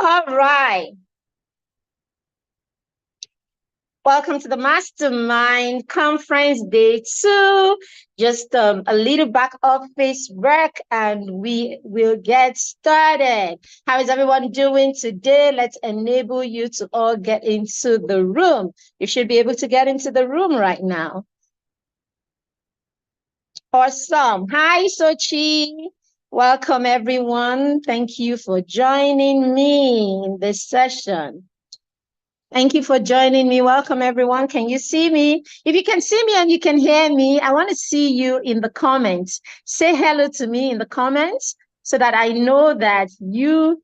All right. Welcome to the Mastermind Conference Day 2. Just a little back office work and we will get started. How is everyone doing today? Let's enable you to all get into the room. You should be able to get into the room right now. Awesome. Hi, Sochi. Welcome, everyone. Thank you for joining me in this session. Thank you for joining me. Welcome, everyone. Can you see me? If you can see me and you can hear me, I want to see you in the comments. Say hello to me in the comments so that I know that you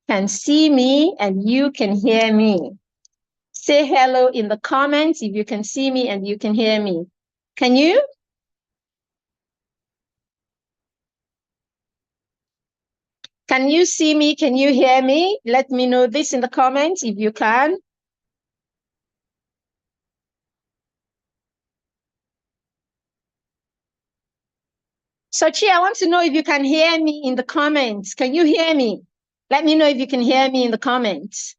can see me and you can hear me. Say hello in the comments if you can see me and you can hear me. Can you? Can you see me? Can you hear me? Let me know this in the comments if you can. Sochi, I want to know if you can hear me in the comments. Can you hear me? Let me know if you can hear me in the comments.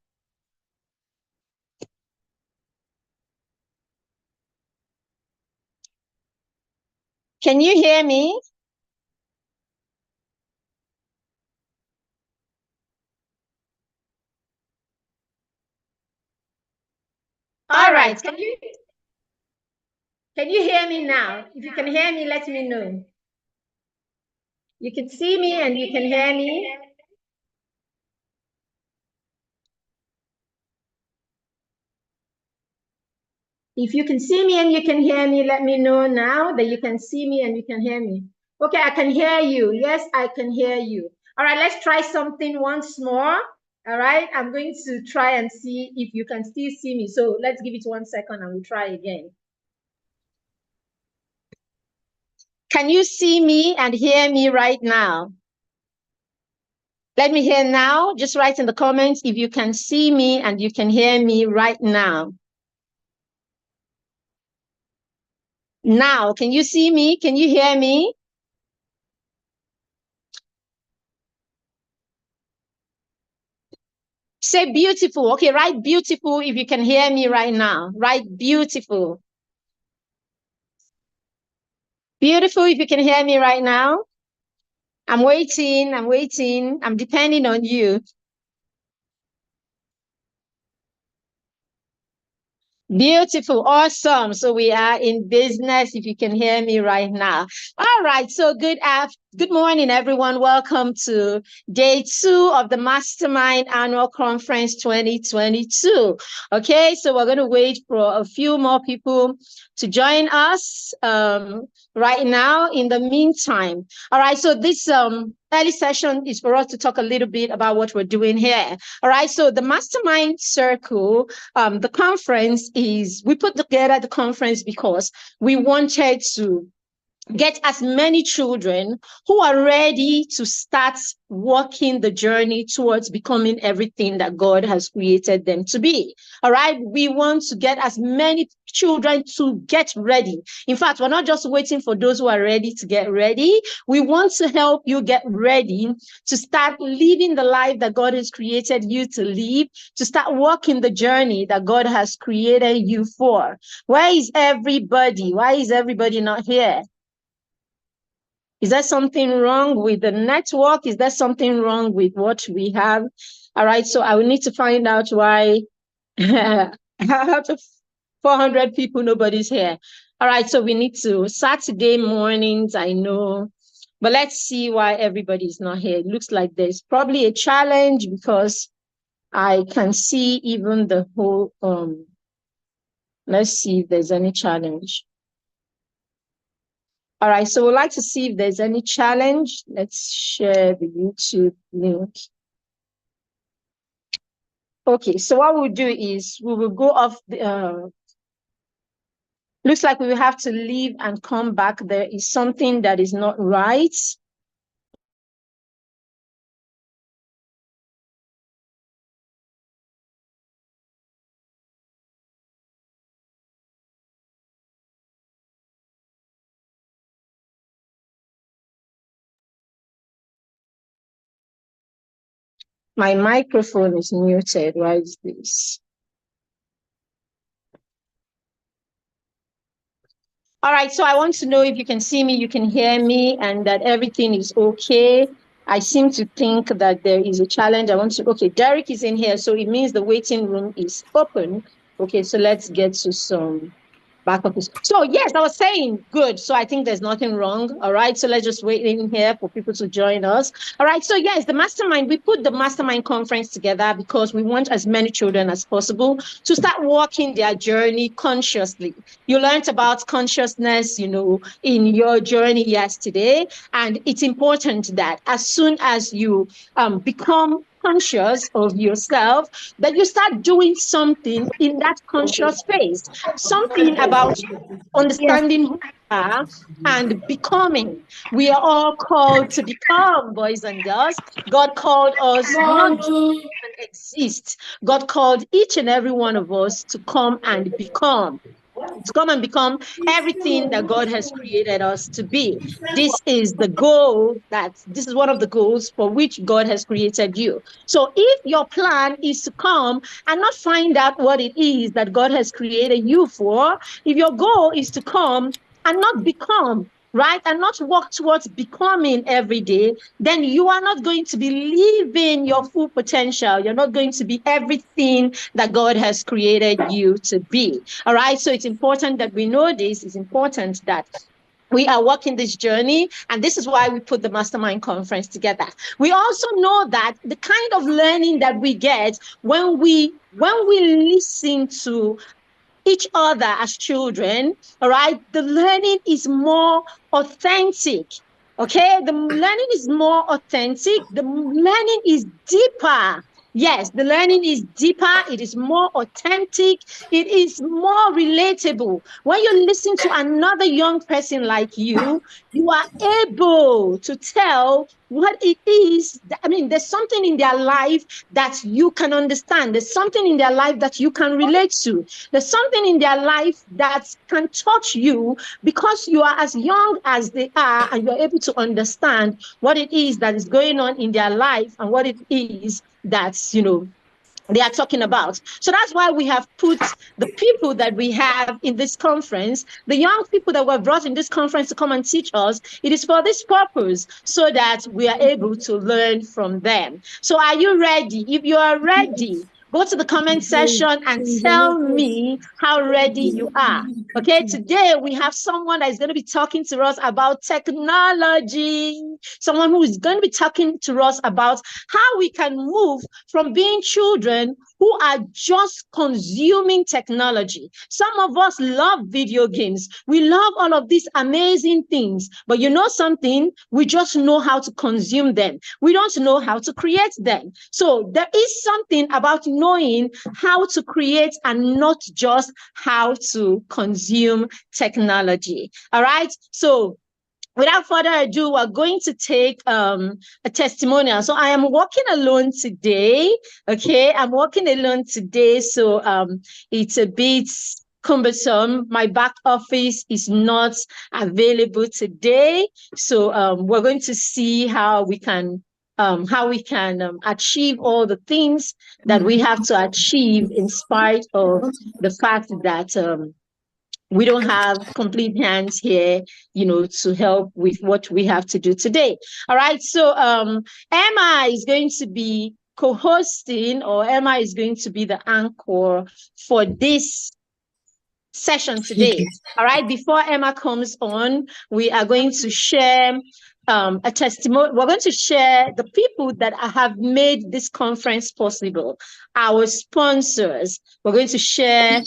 Can you hear me? All right. Can you hear me now? If you can hear me, let me know. You can see me and you can hear me. If you can see me and you can hear me, let me know now that you can see me and you can hear me. Okay, I can hear you. Yes, I can hear you. All right, let's try something once more. All right, I'm going to try and see if you can still see me. So let's give it 1 second and we'll try again. Can you see me and hear me right now? Let me hear now. Just write in the comments if you can see me and you can hear me right now. Now, can you see me? Can you hear me? Say beautiful. Okay, write beautiful if you can hear me right now. Write beautiful. Beautiful if you can hear me right now. I'm waiting. I'm waiting. I'm depending on you. Beautiful, awesome. So we are in business if you can hear me right now. All right, so good morning, everyone. Welcome to day 2 of the Mastermind Annual Conference 2022. Okay, so we're going to wait for a few more people to join us right now. In the meantime, all right, so this early session is for us to talk a little bit about what we're doing here. All right, so the Mastermind Circle, the conference we put together the conference because we wanted to get as many children who are ready to start walking the journey towards becoming everything that God has created them to be. All right. We want to get as many children to get ready. In fact, we're not just waiting for those who are ready to get ready. We want to help you get ready to start living the life that God has created you to live, to start walking the journey that God has created you for. Where is everybody? Why is everybody not here? Is there something wrong with the network? Is there something wrong with what we have? All right, so I will need to find out why out of 400 people, nobody's here. All right, so we need to, Saturday mornings, I know, but let's see why everybody's not here. It looks like there's probably a challenge because I can see even the whole, let's see if there's any challenge. All right, so we'd like to see if there's any challenge. Let's share the YouTube link. Okay, so what we'll do is we will go off the, looks like we will have to leave and come back. There is something that is not right. My microphone is muted. Why is this? All right, so I want to know if you can see me, you can hear me, and that everything is okay. I seem to think that there is a challenge. I want to, okay, Derek is in here, so it means the waiting room is open. Okay, so let's get to some back office. So yes, I was saying good. So I think there's nothing wrong. All right. So let's just wait in here for people to join us. All right. So yes, the mastermind, we put the mastermind conference together because we want as many children as possible to start walking their journey consciously. You learned about consciousness, in your journey yesterday. And it's important that as soon as you become conscious of yourself, that you start doing something in that conscious space, something about understanding who you are and becoming. We are all called to become, boys and girls. God called us not just to exist. God called each and every one of us to come and become, everything that God has created us to be. This is the goal, this is one of the goals for which God has created you. So if your plan is to come and not find out what it is that God has created you for, if your goal is to come and not become, right, and not work towards becoming every day, then you are not going to be living your full potential. You're not going to be everything that God has created you to be. All right. So it's important that we know this. It's important that we are walking this journey, and this is why we put the mastermind conference together. We also know that the kind of learning that we get when we listen to each other as children, all right, the learning is more authentic. Okay, the learning is more authentic, the learning is deeper. Yes, the learning is deeper, it is more authentic, it is more relatable. When you listen to another young person like you are able to tell what it is. I mean, there's something in their life that you can understand, there's something in their life that you can relate to, there's something in their life that can touch you because you are as young as they are and you're able to understand what it is that is going on in their life and what it is that's, they are talking about. So that's why we have put the people that we have in this conference, the young people that were brought in this conference to come and teach us. It is for this purpose, so that we are able to learn from them. So are you ready? If you are ready, go to the comment section and tell me how ready you are. Okay, today we have someone that is going to be talking to us about technology, someone who is going to be talking to us about how we can move from being children who are just consuming technology. Some of us love video games. We love all of these amazing things, but you know something? We just know how to consume them. We don't know how to create them. So there is something about knowing how to create and not just how to consume technology. All right. So without further ado, we're going to take a testimonial. So I am walking alone today. Okay, I'm walking alone today. So it's a bit cumbersome. My back office is not available today. So we're going to see how we can achieve all the things that we have to achieve in spite of the fact that we don't have complete hands here, to help with what we have to do today. All right. So Emma is going to be co-hosting, or Emma is going to be the anchor for this session today. All right. Before Emma comes on, we are going to share a testimony. We're going to share the people that have made this conference possible, our sponsors. We're going to share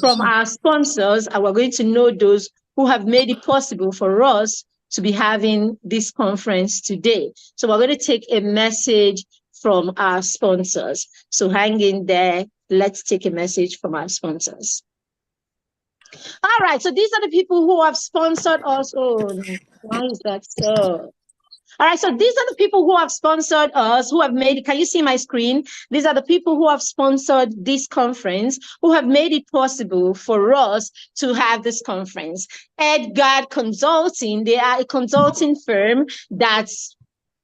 from our sponsors, and we're going to know those who have made it possible for us to be having this conference today. So we're going to take a message from our sponsors. So hang in there. Let's take a message from our sponsors. All right, so these are the people who have sponsored us. Oh, why is that so? All right, so these are the people who have sponsored us, who have made, can you see my screen? These are the people who have sponsored this conference, who have made it possible for us to have this conference. Edgard Consulting, they are a consulting firm that's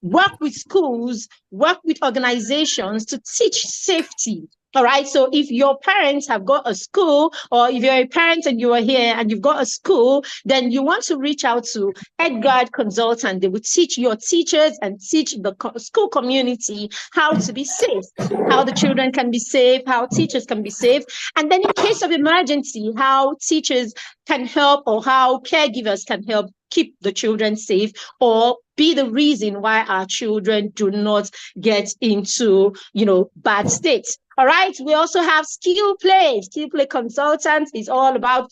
work with schools, work with organizations to teach safety. All right. So if your parents have got a school, or if you're a parent and you are here and you've got a school, then you want to reach out to Edgard Consultant. They will teach your teachers and teach the school community how to be safe, how the children can be safe, how teachers can be safe. And then in case of emergency, how teachers can help, or how caregivers can help keep the children safe, or be the reason why our children do not get into, bad states. All right. We also have Skill Play. Skill Play Consultant is all about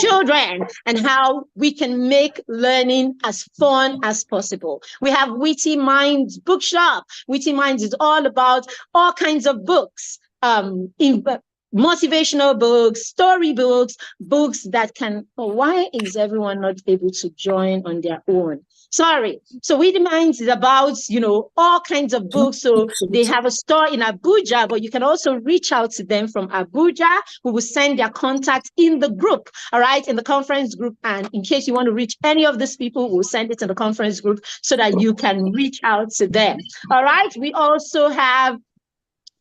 children and how we can make learning as fun as possible. We have Witty Minds Bookshop. Witty Minds is all about all kinds of books, motivational books, story books, books that can. Why is everyone not able to join on their own? Sorry. So Witty Minds is about, all kinds of books. So they have a store in Abuja, but you can also reach out to them from Abuja, who will send their contact in the group, all right, in the conference group. And in case you want to reach any of these people, we'll send it in the conference group so that you can reach out to them. All right. We also have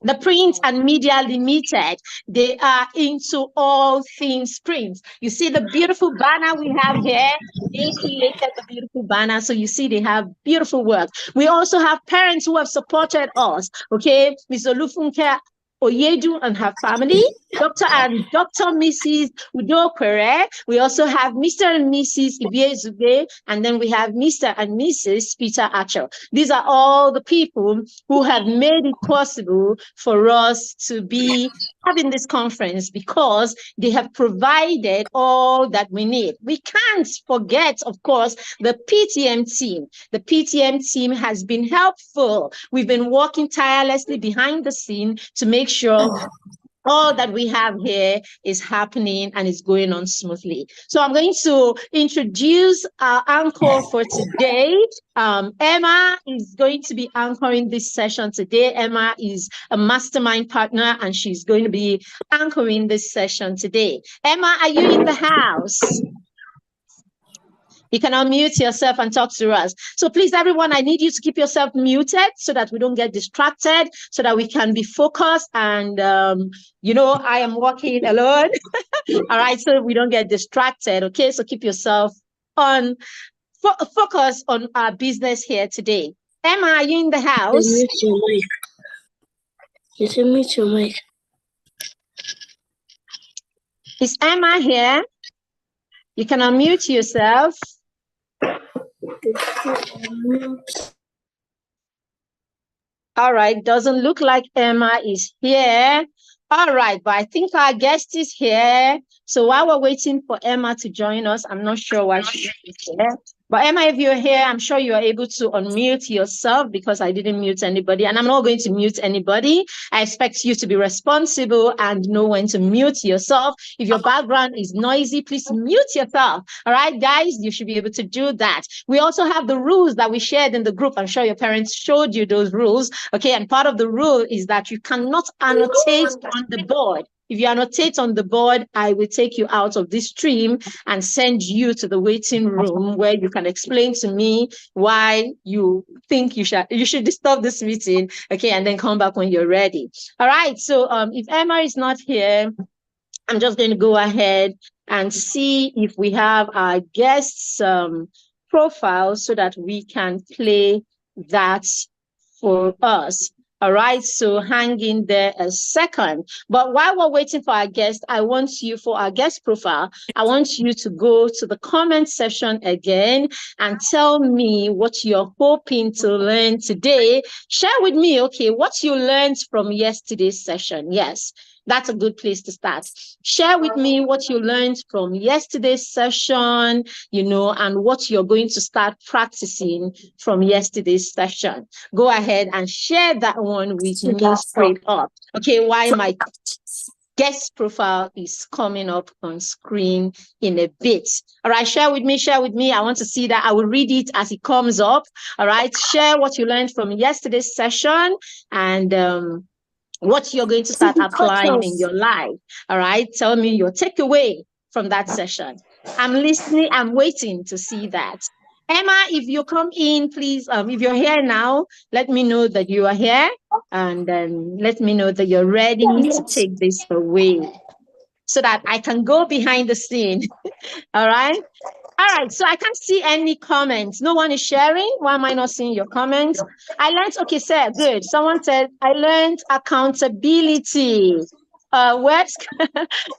the Print and Media Limited. They are into all things print. You see the beautiful banner we have here. They created the beautiful banner. So you see they have beautiful work. We also have parents who have supported us. Okay, Mr. Lufunke Oyedu and her family, Dr. and Dr. Mrs. Udokwere. We also have Mr. and Mrs. Ibiezube, and then we have Mr. and Mrs. Peter Archer. These are all the people who have made it possible for us to be having this conference, because they have provided all that we need. We can't forget, of course, the PTM team. The PTM team has been helpful. We've been working tirelessly behind the scene to make sure all that we have here is happening and is going on smoothly. So I'm going to introduce our anchor for today. Emma is going to be anchoring this session today. Emma is a mastermind partner, and she's going to be anchoring this session today. Emma, are you in the house? You can unmute yourself and talk to us. So please, everyone, I need you to keep yourself muted so that we don't get distracted, so that we can be focused. And, I am working alone. All right, so we don't get distracted. Okay, so keep yourself on focus on our business here today. Emma, are you in the house? Mute your mic. You should mute your mic. Is Emma here? You can unmute yourself. All right, doesn't look like Emma is here. All right, but I think our guest is here. So while we're waiting for Emma to join us, I'm not sure why she is here. But Emma, if you're here, I'm sure you are able to unmute yourself, because I didn't mute anybody, and I'm not going to mute anybody. I expect you to be responsible and know when to mute yourself. If your background is noisy, please mute yourself. All right, guys, you should be able to do that. We also have the rules that we shared in the group. I'm sure your parents showed you those rules. Okay, and part of the rule is that you cannot annotate on the board. If you annotate on the board, I will take you out of this stream and send you to the waiting room, where you can explain to me why you think you should stop this meeting, okay, and then come back when you're ready. All right, so if Emma is not here, I'm just going to go ahead and see if we have our guest's profile so that we can play that for us. All right, so hang in there a second. But while we're waiting for our guest, I want you, for our guest profile, I want you to go to the comment section again and tell me what you're hoping to learn today. Share with me, okay, what you learned from yesterday's session. Yes, that's a good place to start. Share with me what you learned from yesterday's session, and what you're going to start practicing from yesterday's session. Go ahead and share that one with me straight up. Okay, while my guest profile is coming up on screen in a bit. All right, share with me, share with me. I want to see that. I will read it as it comes up. All right, share what you learned from yesterday's session, and what you're going to start applying in your life. All right, tell me your takeaway from that session. I'm listening, I'm waiting to see that. Emma, if you come in, please, if you're here now, let me know that you are here, and then let me know that you're ready to take this away so that I can go behind the scene. All right. All right, so I can't see any comments. No one is sharing. Why am I not seeing your comments? I learned, okay, sir, good. Someone said, I learned accountability. What?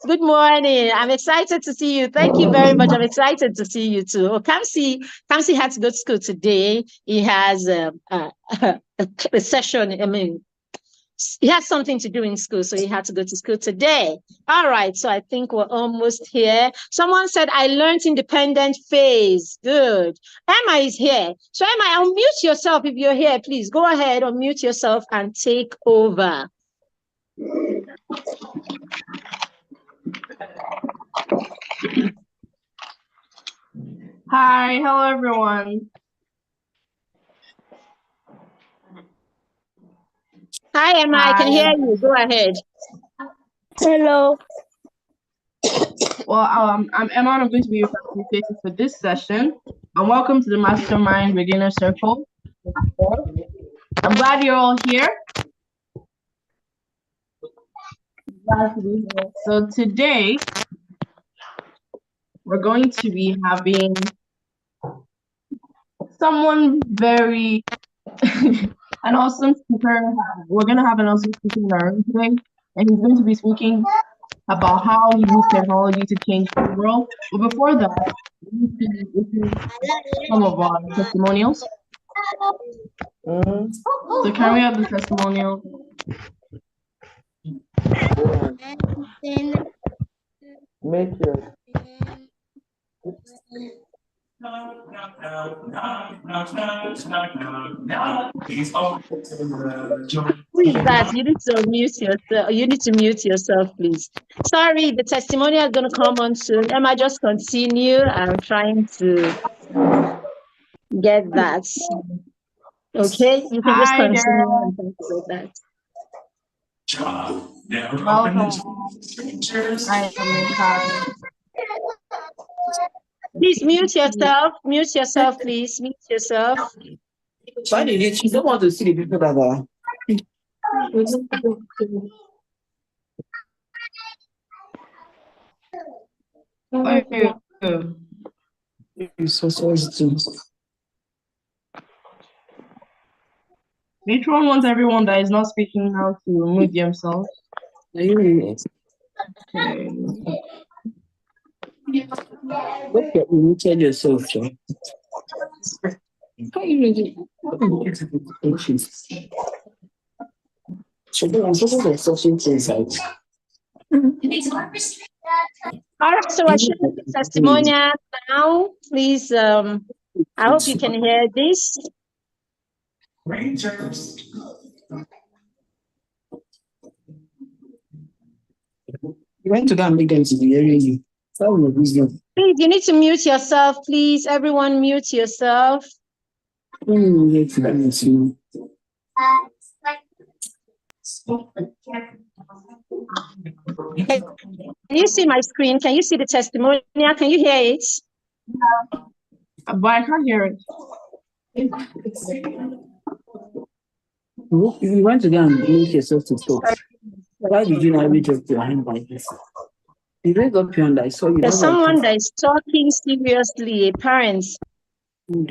Good morning. I'm excited to see you. Thank you very much. I'm excited to see you too. Oh, Kamsi had to go to school today. He has a session. I mean, he has something to do in school, so he had to go to school today. All right, so I think we're almost here. Someone said, I learned independent phase. Good. Emma is here. So Emma, unmute yourself if you're here, please. Go ahead, unmute yourself and take over. Hi, hello everyone. Hi, Emma, I can hear you. Go ahead. Hello. Well, I'm Emma, and I'm going to be your facilitator for this session. And welcome to the Mastermind Beginner Circle. I'm glad you're all here. Glad to be here. So today, we're going to be having someone very an awesome speaker. We're going to have an awesome speaker in our room today, and he's going to be speaking about how he uses technology to change the world. But before that, some of our testimonials. So can we have the testimonial? Who is that? You need to mute yourself. You need to mute yourself, please. Sorry, the testimonial is going to come on soon. Emma, just continue. I'm trying to get that. Okay, you can just continue and talk about that. Welcome. I am Karen. Please mute yourself. Mute yourself, please. Mute yourself. Why did you don't want to see the people that are? Matron wants everyone that is not speaking now to mute themselves. Okay. Okay, you muted yourself, Joe. How you really? So I'm supposed to social things out. All right, so I should the testimonial now. Please, I hope you can hear this. Rangers. You went to go and make them to be hearing you. Please, you need to mute yourself, please. Everyone, mute yourself. Can you see my screen? Can you see the testimonial? Can you hear it? But I can't hear it. You went to go and make yourself to talk. Why did you not reach up your hand like this? You raised up your hand, I saw you. There's someone that is talking seriously, parents.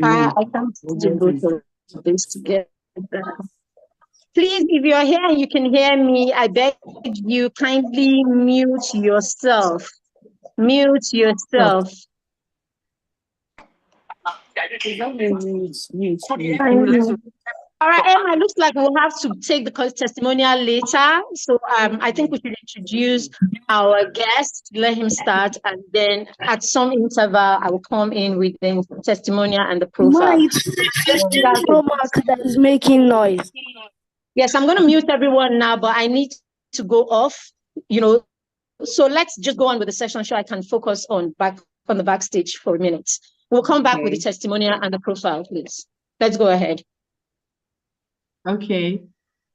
I can't do both of this together. Please, if you're here and you can hear me, I beg you kindly mute yourself. Mute yourself. All right, Emma, it looks like we'll have to take the testimonial later. So I think we should introduce our guest, let him start, and then at some interval, I will come in with the testimonial and the profile. It's Pro Max that is making noise. Yes, I'm going to mute everyone now, but I need to go off, So let's just go on with the session so I can focus on the backstage for a minute. We'll come back with the testimonial and the profile, please. Let's go ahead. Okay.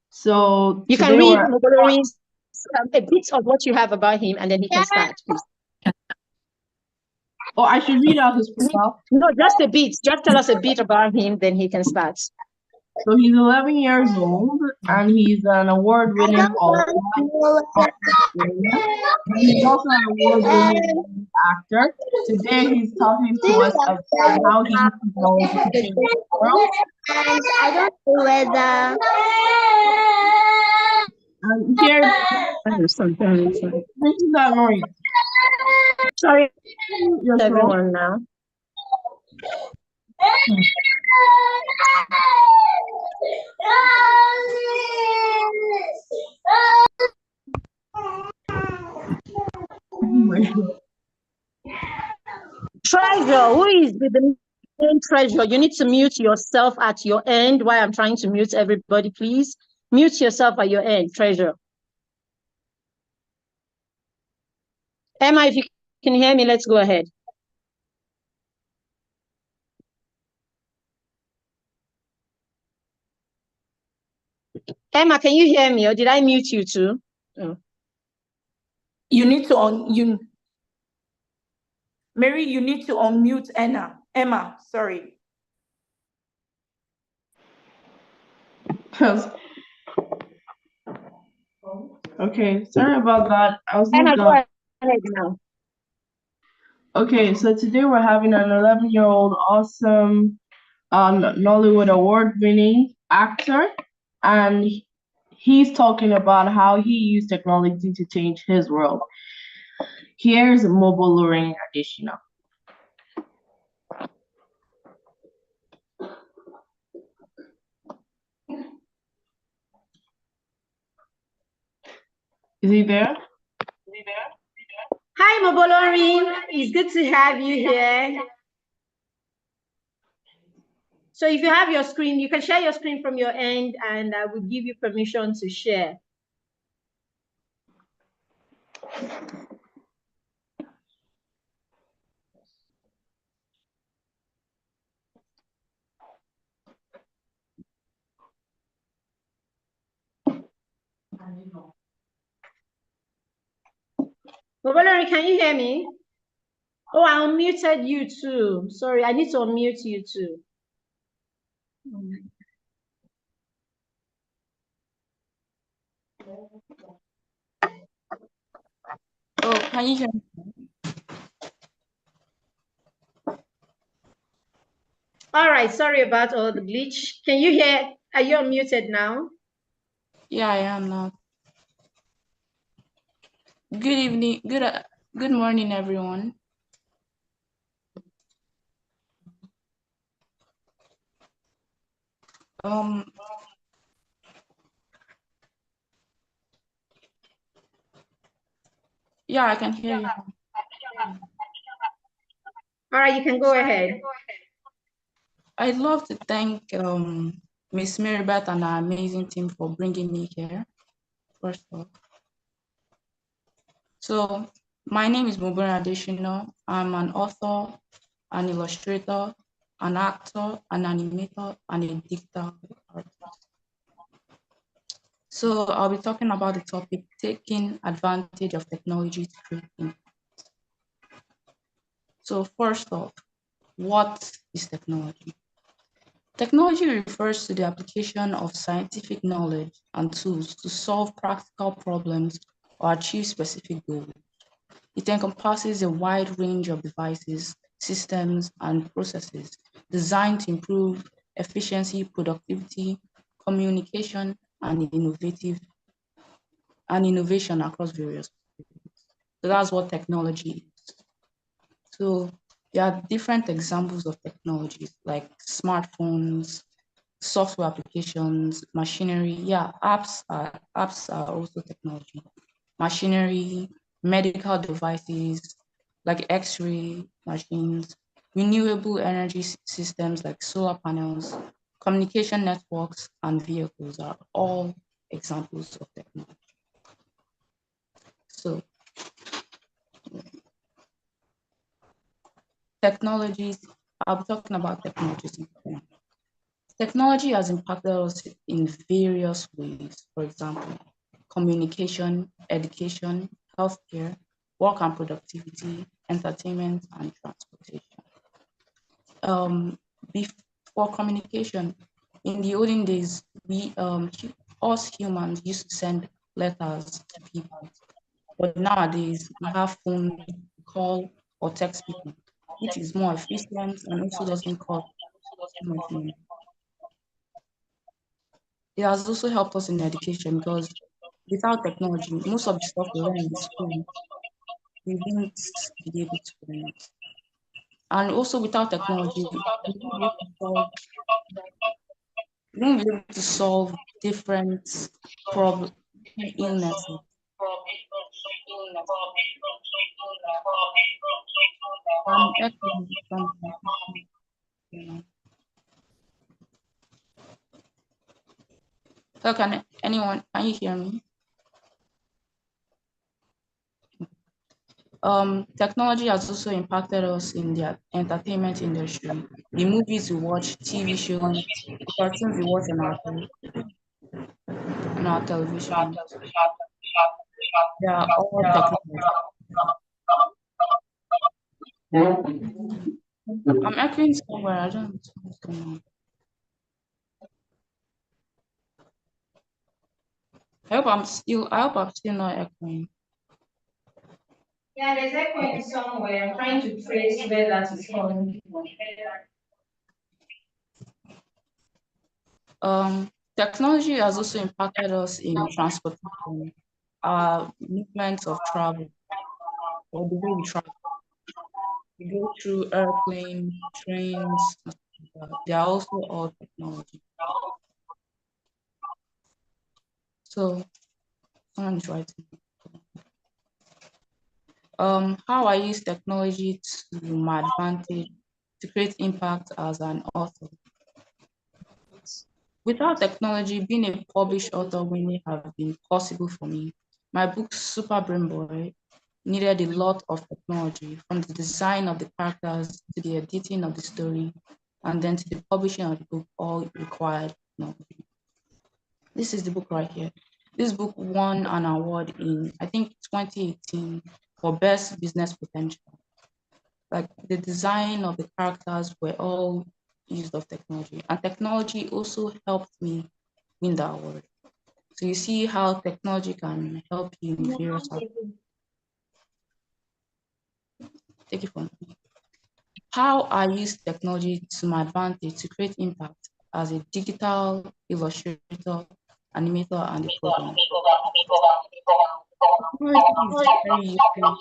So you can read a bit of what you have about him, and then he can start, please. Oh, I should read out his profile. No, just a bit. Just tell us a bit about him, then he can start. So he's 11 years old, and he's an award-winning author. And he's also an award-winning actor. Today he's talking to us about how he uses technology to change the world. And I don't know whether. And here's this is that noise. Sorry, Yourself. everyone now. Treasure, who is the main treasure? You need to mute yourself at your end while I'm trying to mute everybody, please. Mute yourself at your end, Treasure. Emma, if you can hear me, let's go ahead. Emma, can you hear me, or did I mute you too? Oh. You need to Mary, you need to unmute Emma, sorry. Okay, sorry about that. I was Emma, moved go on. ahead now. Okay, so today we're having an 11-year-old awesome Nollywood award-winning actor, and he's talking about how he used technology to change his world. Here's Mobile Learning Additional. Is he there? Hi, Mobolori. It's good to have you here. So if you have your screen, you can share your screen from your end, and I will give you permission to share. Mobolori, can you hear me? Oh, I unmuted you too. Sorry, I need to unmute you too. Oh, can you hear me? All right, sorry about all the glitch. Can you hear? Are you unmuted now? Yeah, I am now. Good evening, good morning, everyone. Yeah, I can hear you. All right, you can go ahead. I'd love to thank Miss Marybeth and our amazing team for bringing me here, first of all. So, my name is Mobura Adeshino. I'm an author, an illustrator, an actor, an animator, and a digital artist. So, I'll be talking about the topic, taking advantage of technology to create impact. So, first off, what is technology? Technology refers to the application of scientific knowledge and tools to solve practical problems or achieve specific goals. It encompasses a wide range of devices, systems, and processes designed to improve efficiency, productivity, communication, and innovation across various fields. So that's what technology is. So there are different examples of technologies like smartphones, software applications, machinery. Yeah, apps are also technology. Machinery, medical devices like X-ray machines, renewable energy systems like solar panels, communication networks, and vehicles are all examples of technology. So technologies, I'll be talking about technologies. Technology has impacted us in various ways. For example, communication, education, healthcare, work and productivity, entertainment, and transportation. Before communication, in the olden days, us humans used to send letters to people, but nowadays we have phone, call, or text people, which is more efficient and also doesn't cost too much money. It has also helped us in education because without technology, most of the stuff we learn in school, we won't be able to learn it. And also without technology, we won't be able to solve different problems, illnesses. Echoing something, you know. So can you hear me? Technology has also impacted us in the entertainment industry. The movies we watch, TV shows, the cartoons we watch on our television, they are all technology. I'm echoing somewhere. I don't know what's going on. I hope I'm still not echoing. Yeah, there's echoing somewhere. I'm trying to trace where that is coming from. Technology has also impacted us in transportation, movements of travel, or the way we travel. We go through airplane, trains, they are also all technology. So someone is writing. How I use technology to my advantage to create impact as an author. Without technology, being a published author wouldn't have been possible for me. My book, Super Brain Boy, needed a lot of technology, from the design of the characters to the editing of the story, and then to the publishing of the book, all required technology. This is the book right here. This book won an award in, I think, 2018 for Best Business Potential. Like the design of the characters were all used of technology, and technology also helped me win the award. So you see how technology can help you in various aspects. Take it from me. How I use technology to my advantage to create impact as a digital illustrator, animator, and a programmer. Technology is very useful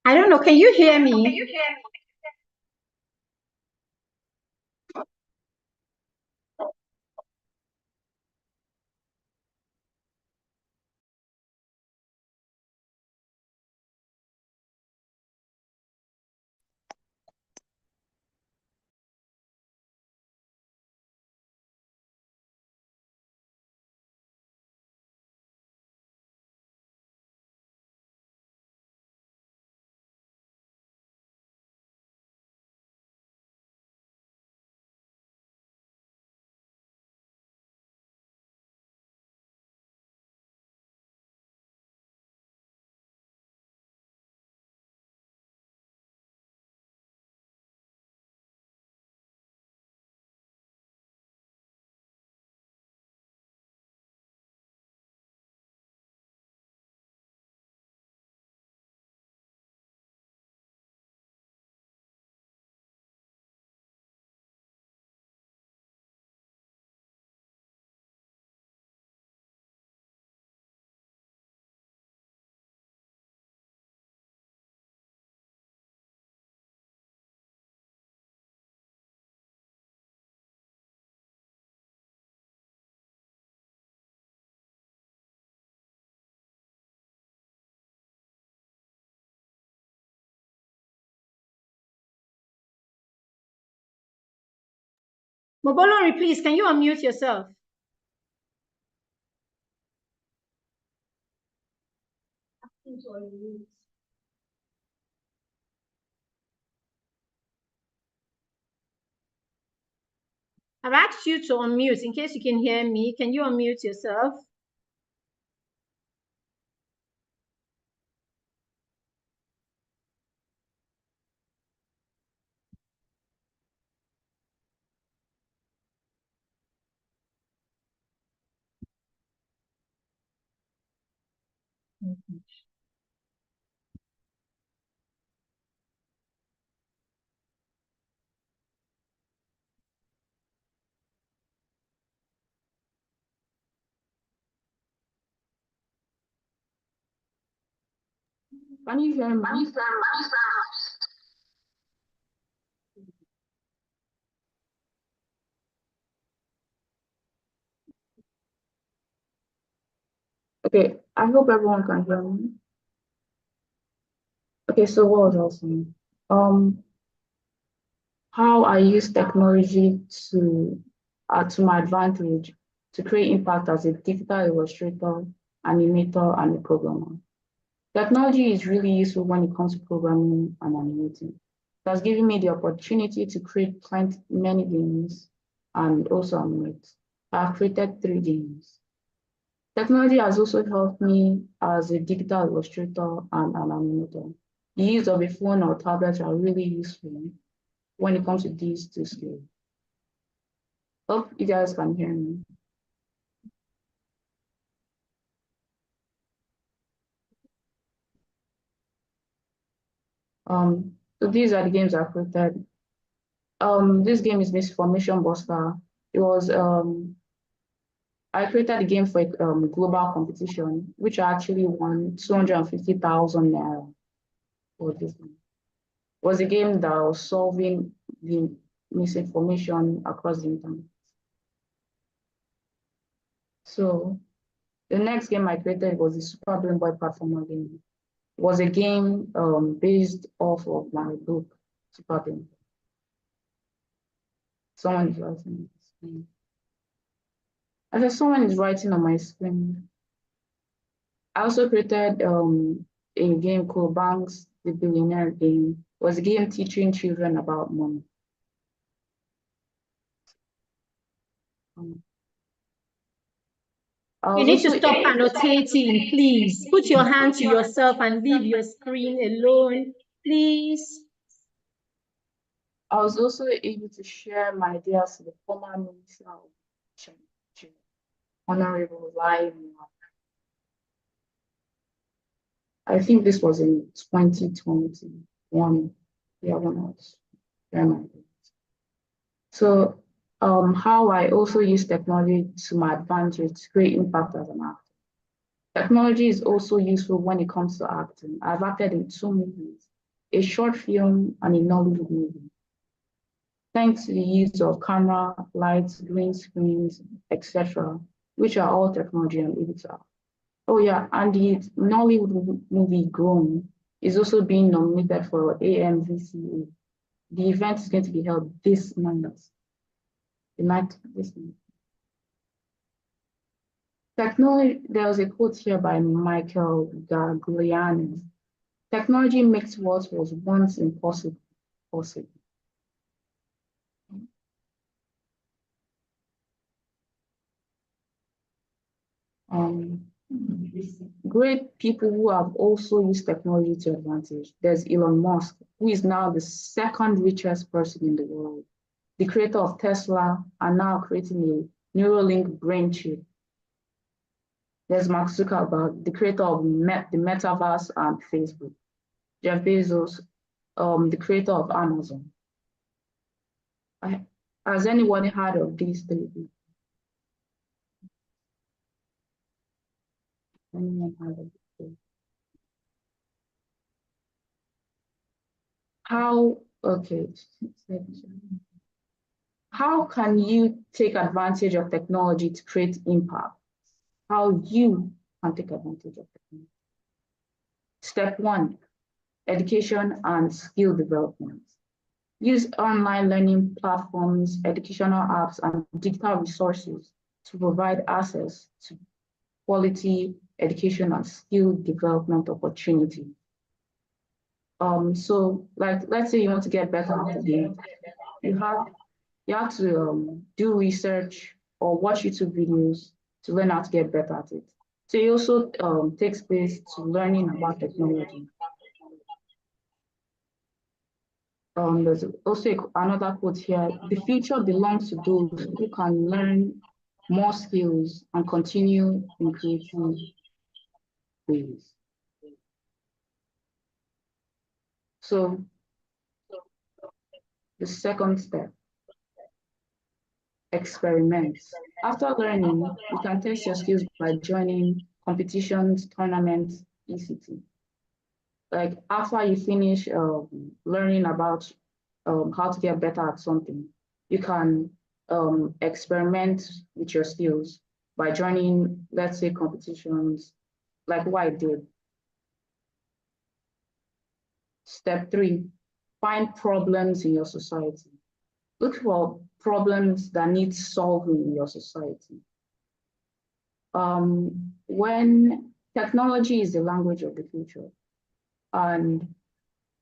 I don't know. Can you hear me? Mobolori, please, can you unmute yourself? I've asked you to unmute in case you can hear me. Can you unmute yourself? Can you hear me? Okay, I hope everyone can hear me. Okay, so what was I saying? How I use technology to my advantage to create impact as a digital illustrator, animator, and a programmer. Technology is really useful when it comes to programming and animating. It has given me the opportunity to create many games and also animate. I've created 3 games. Technology has also helped me as a digital illustrator and an animator. The use of a phone or tablet are really useful when it comes to these 2 skills. Hope you guys can hear me. So these are the games I created. This game is Misinformation Buster. It was I created the game for a global competition, which I actually won 250,000 naira for this game. It was a game that was solving the misinformation across the internet. So the next game I created was the Super Game Boy platformer game. It was a game based off of my book, Super Game Boy. Someone is writing on my screen. I said someone is writing on my screen. I also created a game called Banks, the Billionaire Game. It was a game teaching children about money. You need to stop annotating, please. Put your hand to yourself and leave your screen alone, please. I was also able to share my ideas to the former Minister of Education, Honorable Lai. I think this was in 2021. Yeah, when I was sharing my ideas. So how I also use technology to my advantage to create impact as an actor. Technology is also useful when it comes to acting. I've acted in 2 movies, a short film and a Nollywood movie. Thanks to the use of camera, lights, green screens, etc., which are all technology I'm able to. Oh yeah, and the Nollywood movie Grown is also being nominated for AMVCA. The event is going to be held this month. This month. Technology, there was a quote here by Michael Gagliani. Technology makes what was once impossible possible. Great people who have also used technology to advantage. There's Elon Musk, who is now the 2nd richest person in the world, the creator of Tesla, and now creating a Neuralink brain chip. There's Mark Zuckerberg, the creator of the Metaverse and Facebook. Jeff Bezos, the creator of Amazon. Has anybody heard of these 3 people? Anyone heard of this? How can you take advantage of technology to create impact? How you can take advantage of technology. Step 1, education and skill development. Use online learning platforms, educational apps, and digital resources to provide access to quality education and skill development opportunity. So like, let's say you want to get better at the game, you have to do research or watch YouTube videos to learn how to get better at it. So it also takes place to learning about technology. There's also another quote here: the future belongs to those who can learn more skills and continue in creative ways. So the second step, experiments. After learning, you can test your skills by joining competitions, tournaments, ECT. Like after you finish learning about how to get better at something, you can experiment with your skills by joining, let's say, competitions, like what I did. Step 3, find problems in your society. Look for problems that need solving in your society. When technology is the language of the future, and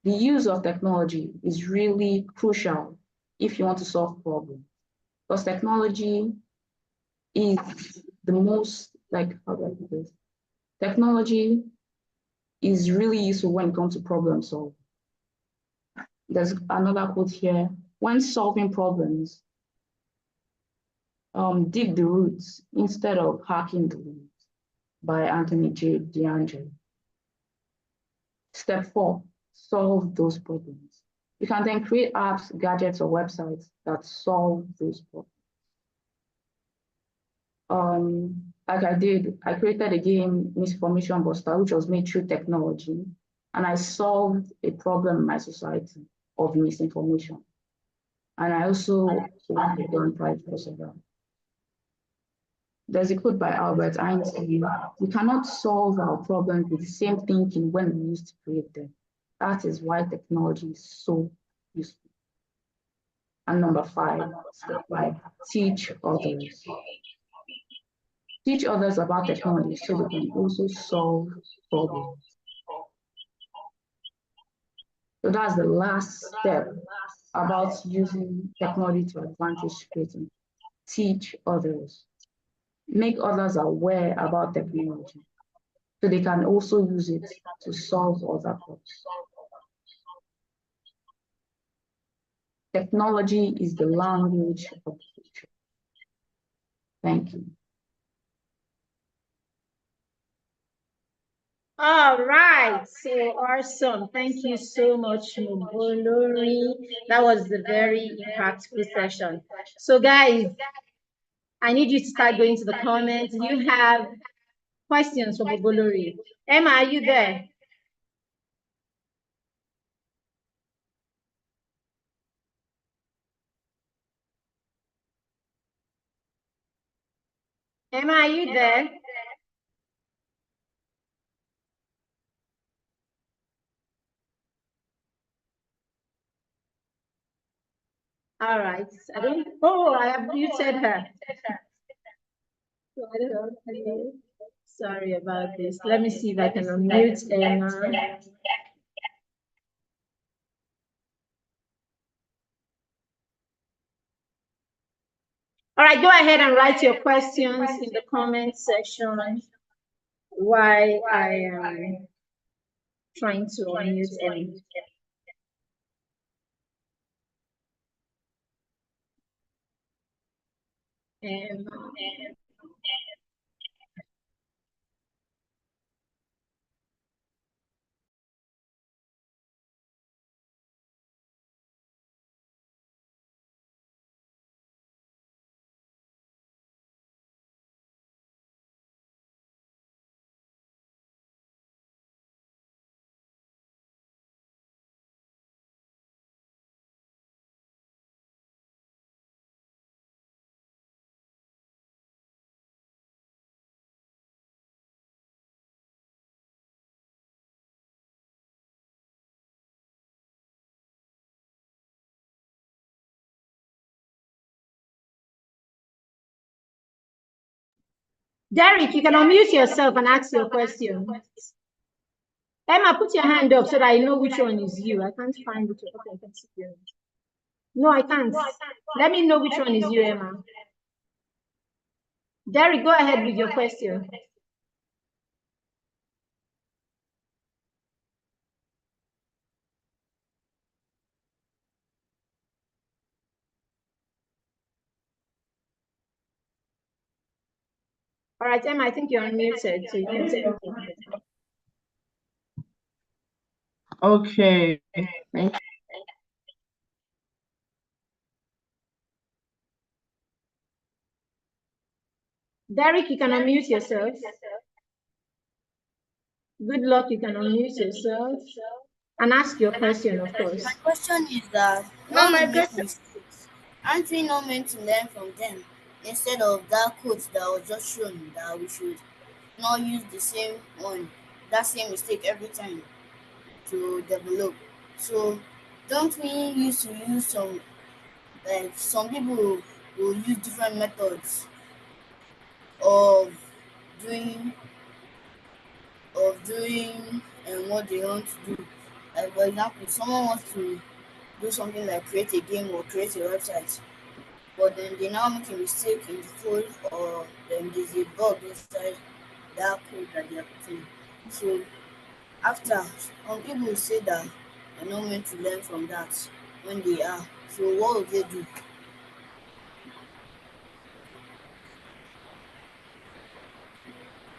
the use of technology is really crucial if you want to solve problems, because technology is the most, like, how do I put this? Technology is really useful when it comes to problem solving. There's another quote here: when solving problems, dig the roots instead of hacking the roots, by Anthony J. DeAndre. Step 4, solve those problems. You can then create apps, gadgets, or websites that solve those problems. Like I created a game, Misinformation Buster, which was made through technology, and I solved a problem in my society of misinformation. And I also won the grand prize because of that. There's a quote by Albert Einstein: we cannot solve our problems with the same thinking when we used to create them. That is why technology is so useful. And number 5, step 5, teach others. Teach others about technology so they can also solve problems. So that's the last step about using technology to advantage creating. Teach others. Make others aware about technology so they can also use it to solve other problems. Technology is the language of the future. Thank you. All right, so awesome. Thank you so much, Mubolori. That was a very impactful session. So guys, I need you to start going to the comments. You have questions for Mubolori. Emma, are you there? Emma, are you there? All right. I have muted her. So I don't know. Sorry about this. Let me see if I can unmute Emma. All right, go ahead and write your questions in the comment section while I am trying to unmute Emma. Derek, you can unmute yourself and ask your question. Emma, put your hand up so that I know which one is you. I can't find it. Okay, I can see you. No, I can't. Let me know which one is you, Emma. Derek, go ahead with your question. All right, Emma, I think you're unmuted, so you can say okay. Okay. Thank you. Derek, you can unmute yourself. Good luck, you can unmute yourself and ask your question, of course. My question is that when we make mistakes, aren't we not meant to learn from them instead of that quote that was just shown that we should not use the same one, that same mistake every time to develop? So don't we used to use some people will use different methods of doing what they want to do. Like for example, someone wants to do something like create a game or create a website, but then they now make a mistake in the code, or then there's a bug inside that code that they are putting. So after, some people will say that they're not meant to learn from that when they are. So what will they do?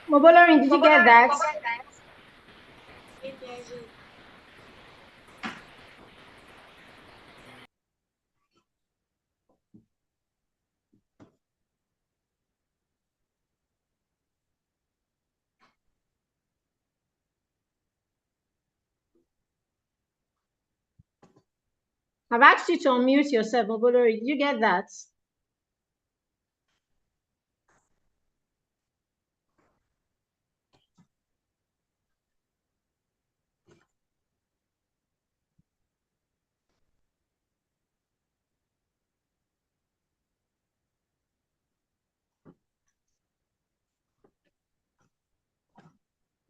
Mobolorin, did you get that? I've asked you to unmute yourself, Mobolorin. Did you get that?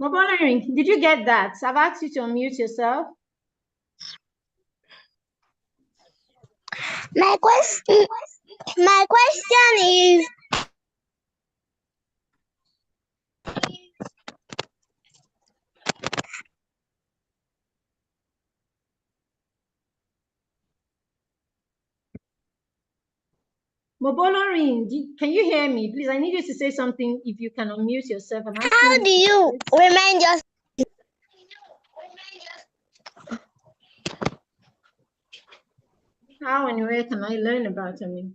Mobolorin, did you get that? I've asked you to unmute yourself. My question is, Mobolorin, can you hear me? Please, I need you to say something if you can unmute yourself. I'm asking how do you remind yourself? How and where can I learn about it?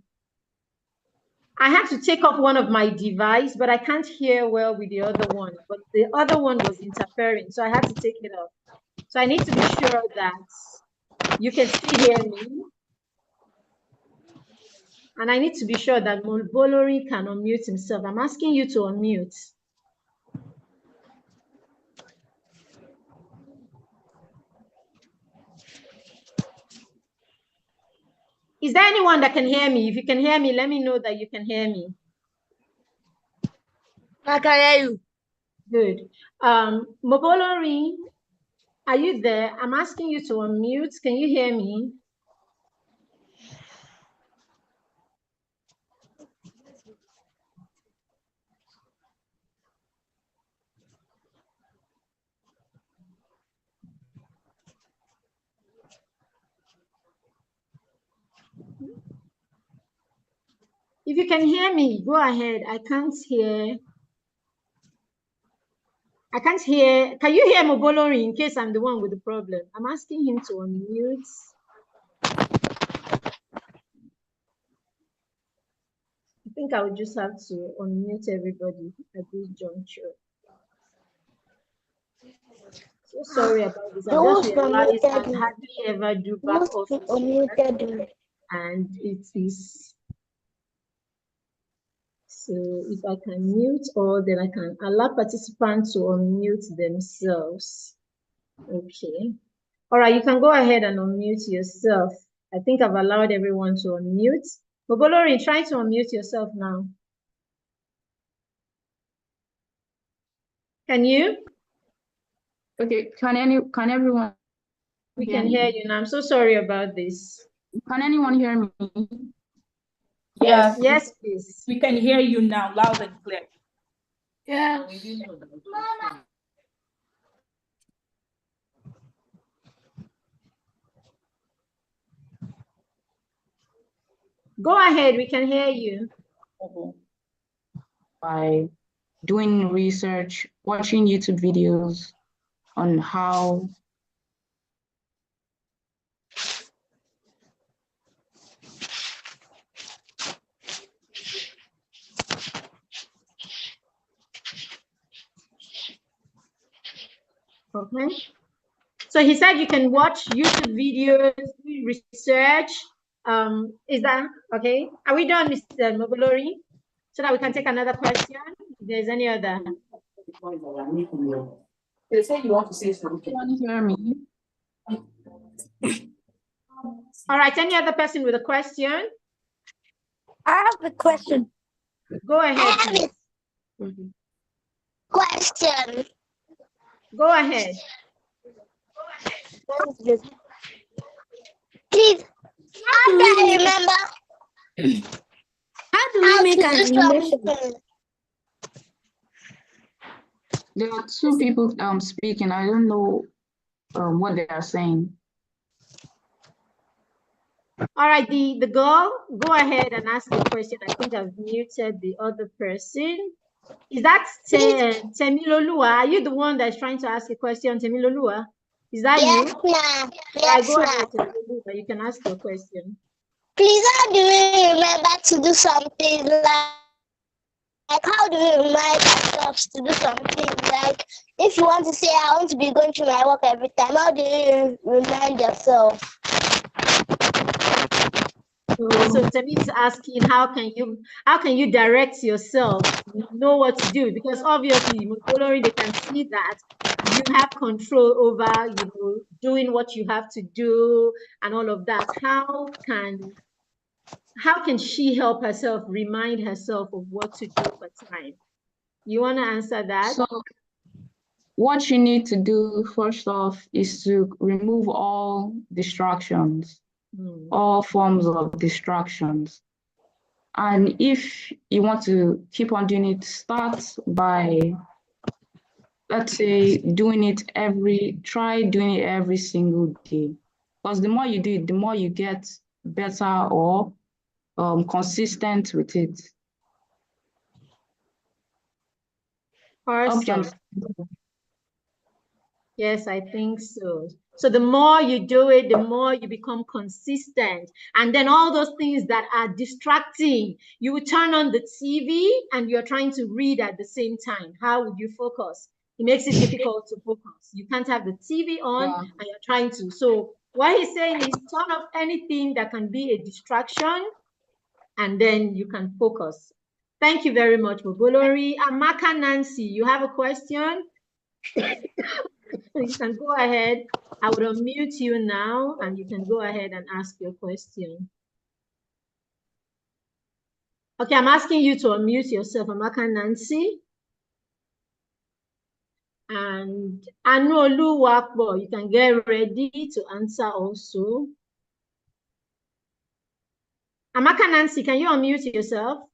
I had to take off one of my device, but I can't hear well with the other one. But the other one was interfering, so I had to take it off. So I need to be sure that you can still hear me. And I need to be sure that Mobolorin can unmute himself. I'm asking you to unmute. Is there anyone that can hear me? If you can hear me, let me know that you can hear me. I can hear you. Good. Mobolorin, are you there? I'm asking you to unmute. Can you hear me? If you can hear me, go ahead. I can't hear. Can you hear Mobolorin in case I'm the one with the problem? I'm asking him to unmute. I think I would just have to unmute everybody at this juncture. So sorry about this. I just realized I hardly ever do back office work, and it is. So if I can mute all, then I can allow participants to unmute themselves. Okay. All right, you can go ahead and unmute yourself. I think I've allowed everyone to unmute. Mobolorin, try to unmute yourself now. Can you? Okay, can everyone We hear can me? hear you now. I'm so sorry about this. Can anyone hear me? Yes. Yes, please. We can hear you now, loud and clear. Yeah. Go ahead, we can hear you. By doing research, watching YouTube videos on how Okay. So he said you can watch YouTube videos, do research. Is that okay? Are we done, Mr. Mobolori? So that we can take another question. If there's any other. They say you want to say something. can you hear me? All right, any other person with a question? I have a question. Go I ahead, have please. a question. Go ahead. Please, how do I remember? How do we make an animation? There are two people speaking. I don't know what they are saying. All right, the girl, go ahead and ask the question. I think I've muted the other person. Is that Temilolua? Are you the one that's trying to ask a question, Temilolua? Is that Yes, you? ma'am. Right, Yes, go ma'am. ahead, Temilolua. You can ask your question. Please, how do we remember to do something like how do we remind ourselves to do something? Like if you want to say I want to be going to my work every time, how do you remind yourself? So Temi is asking how can you direct yourself, know what to do? Because obviously Mokolori, they can see that you have control over doing what you have to do and all of that. How can she help herself remind herself of what to do for time? You want to answer that? So what you need to do first off is to remove all distractions, all forms of distractions. And if you want to keep on doing it, start by, let's say, try doing it every single day. Because the more you do it, the more you get better or consistent with it. Awesome. Yes, I think so. So the more you do it, the more you become consistent. And then all those things that are distracting, you will turn on the TV and you're trying to read at the same time. How would you focus? It makes it difficult to focus. You can't have the TV on and you're trying to. So what he's saying is turn off anything that can be a distraction and then you can focus. Thank you very much, Mogolori. Amaka Nancy, you have a question? You can go ahead. I will unmute you now and you can go ahead and ask your question. Okay, I'm asking you to unmute yourself, Amaka Nancy. And Anolu Wakbo, you can get ready to answer also. Amaka Nancy, can you unmute yourself?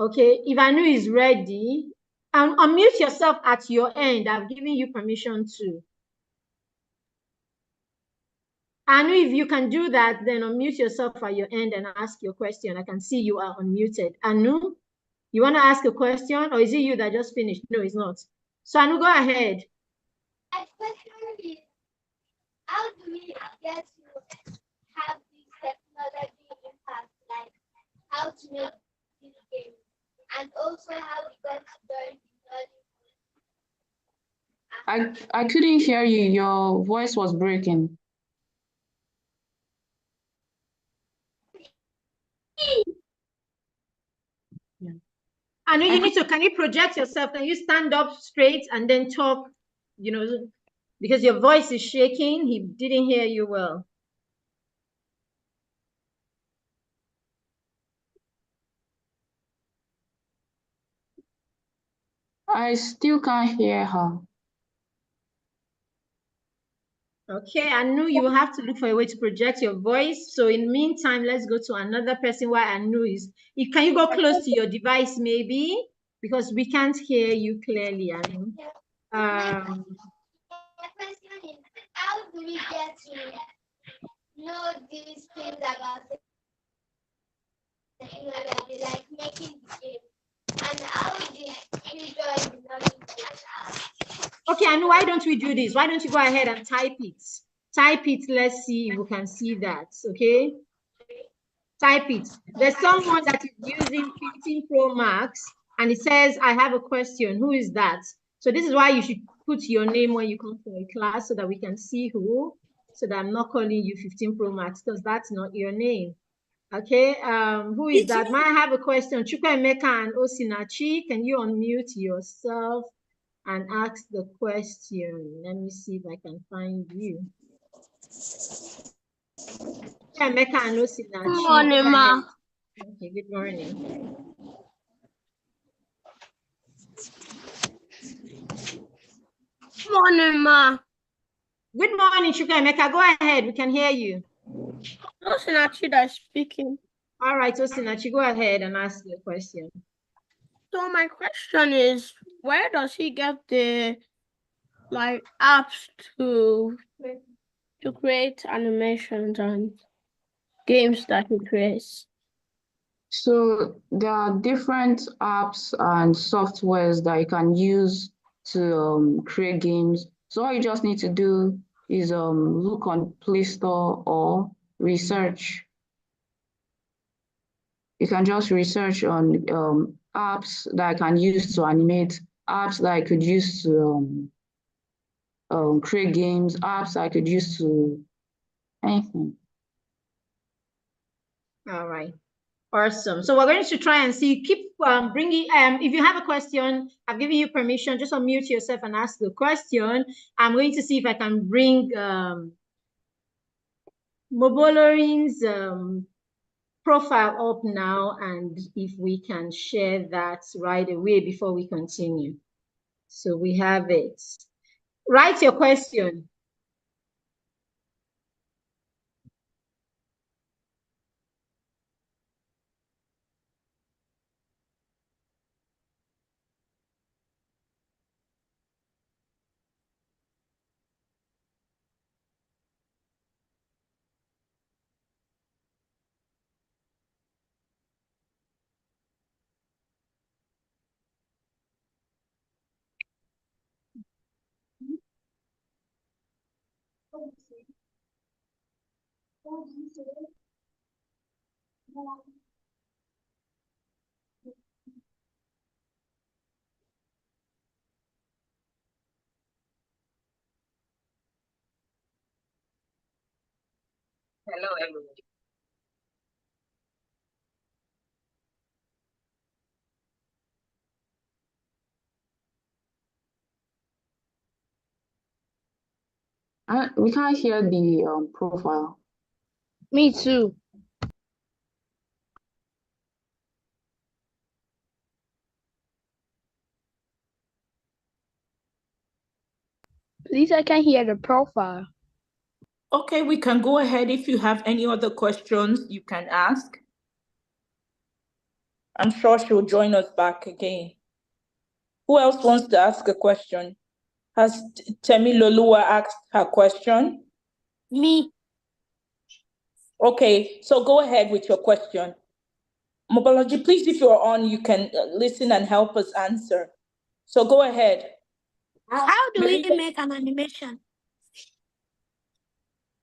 Okay, if Anu is ready, unmute yourself at your end. I've given you permission to. Anu, if you can do that, then unmute yourself at your end and ask your question. I can see you are unmuted. Anu, you want to ask a question or is it you that just finished? No, it's not. So Anu, go ahead. My question is, how do we get to have this technology impact, like how to make this game, and also how we got to join the I couldn't hear you. Your voice was breaking. Anu, can you project yourself? Can you stand up straight and then talk, because your voice is shaking. He didn't hear you well. I still can't hear her. Okay, Anu, you will have to look for a way to project your voice. So in the meantime, let's go to another person while Anu is. Can you go close to your device maybe? Because we can't hear you clearly, Anu. My question is, how do we get to know these things about technology, like making the game? And how did you join the knowledge? Okay, Anu, why don't we do this? Why don't you go ahead and type it? Type it, let's see if we can see that, okay? Type it. There's someone that is using 15 Pro Max and it says, I have a question. Who is that? So this is why you should put your name when you come for a class so that we can see who, so that I'm not calling you 15 Pro Max because that's not your name. Okay, who is that? May I have a question? Chukwuemeka and Osinachi, can you unmute yourself and ask the question? Let me see if I can find you. Chukwuemeka and Osinachi. Good morning, ma. Okay, good morning. Good morning, ma. Good morning, Chukwuemeka. Go ahead, we can hear you. Osinachi that's speaking. All right, Osinachi, go ahead and ask your question. So my question is, where does he get the apps to create animations and games that he creates? So there are different apps and softwares that you can use to create games. So all you just need to do is look on Play Store or research. You can just research on apps that I can use to animate, apps that I could use to create games, apps I could use to anything. All right. Awesome. So we're going to try and see, keep bringing, if you have a question, I've given you permission, just unmute yourself and ask the question. I'm going to see if I can bring Mobolorin's profile up now and if we can share that right away before we continue. So we have it. Write your question. Hello, everybody. We can't hear the profile. Me too. Please, I can hear the profile. Okay, we can go ahead. If you have any other questions, you can ask. I'm sure she'll join us back again. Who else wants to ask a question? Has Temi Lolua asked her question? Me. Okay, so go ahead with your question. Mobology, please, if you're on, you can listen and help us answer. So go ahead. How do we make an animation?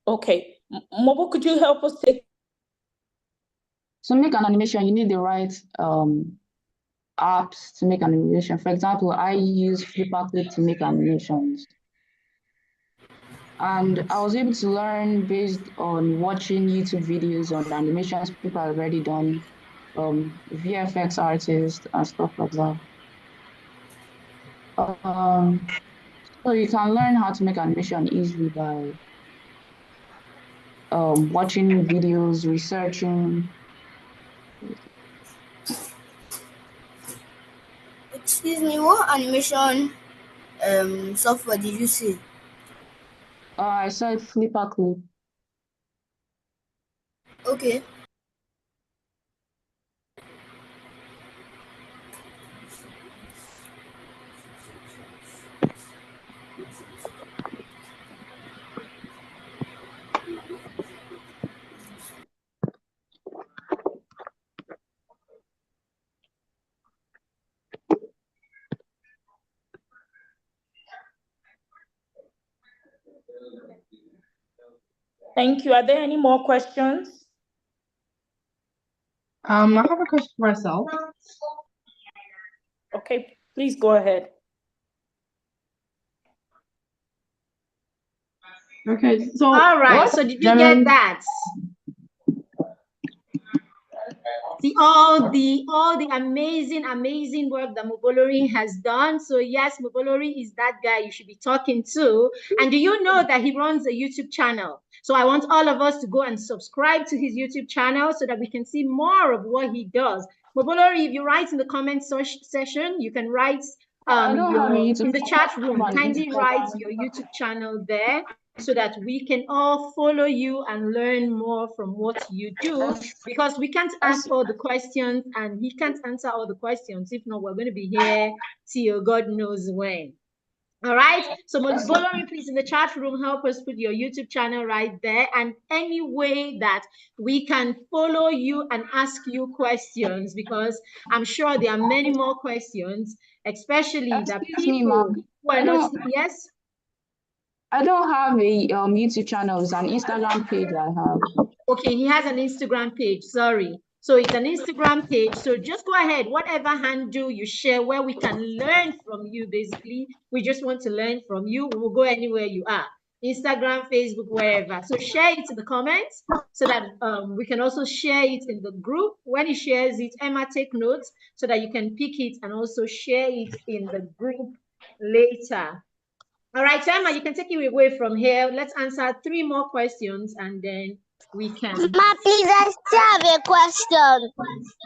Okay, Mobo, could you help us take? To make an animation, you need the right apps to make an animation. For example, I use Flipperclick to make animations. And I was able to learn based on watching YouTube videos on animations people have already done, VFX artists and stuff like that. So you can learn how to make animation easily by watching videos, researching. Excuse Excuse me, what animation software did you see? I said Flipper Clip. Okay. Thank you. Are there any more questions? I have a question for myself. Okay, please go ahead. Okay, so All right. what So did you generally- get that? See all the amazing work that Mobolori has done. So yes, Mobolori is that guy you should be talking to. And do you know that he runs a YouTube channel? So I want all of us to go and subscribe to his YouTube channel so that we can see more of what he does. Mobolori, if you write in the comment session, you can write I don't have a YouTube in the chat channel. room. I'm on Kindly write Instagram. your YouTube channel there, so that we can all follow you and learn more from what you do, because we can't ask all the questions and he can't answer all the questions. If not, we're going to be here till God knows when. All right. So Bolori, please, in the chat room, help us put your YouTube channel right there, and any way that we can follow you and ask you questions, because I'm sure there are many more questions, especially that Excuse me, people ma'am. who are not, yes? I don't have a YouTube channel. It's an Instagram page I have. Okay, he has an Instagram page. Sorry. So it's an Instagram page. So just go ahead, whatever handle you share where we can learn from you, basically. We just want to learn from you. We will go anywhere you are. Instagram, Facebook, wherever. So share it in the comments so that we can also share it in the group. When he shares it, Emma, take notes so that you can pick it and also share it in the group later. All right, so Emma, you can take it away from here. Let's answer 3 more questions and then we can. Ma, please, I still have a question.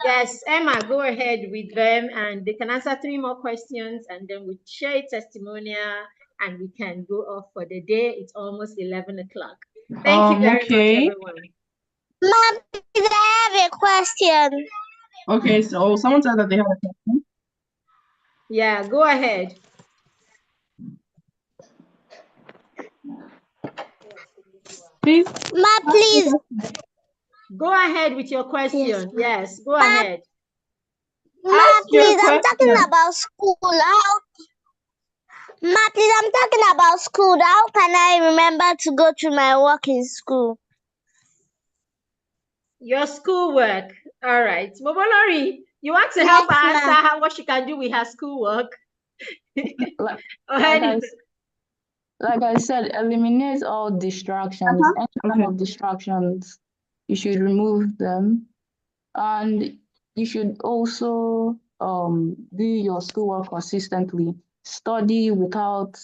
Yes, Emma, go ahead with them and they can answer 3 more questions and then we share a testimonial and we can go off for the day. It's almost 11 o'clock. Thank you very much, everyone. Ma, please, I have a question. Okay, so someone said that they have a question. Yeah, go ahead. Please. Ma, please. Go ahead with your question. Yes, go ahead. Ma, please, I'm talking about school. Ma, please, I'm talking about school. How can I remember to go to my work in school? Your schoolwork. All right. Mobolori, you want to help her answer what she can do with her schoolwork? Like I said, eliminate all distractions. Any kind of distractions, you should remove them. And you should also do your schoolwork consistently. Study without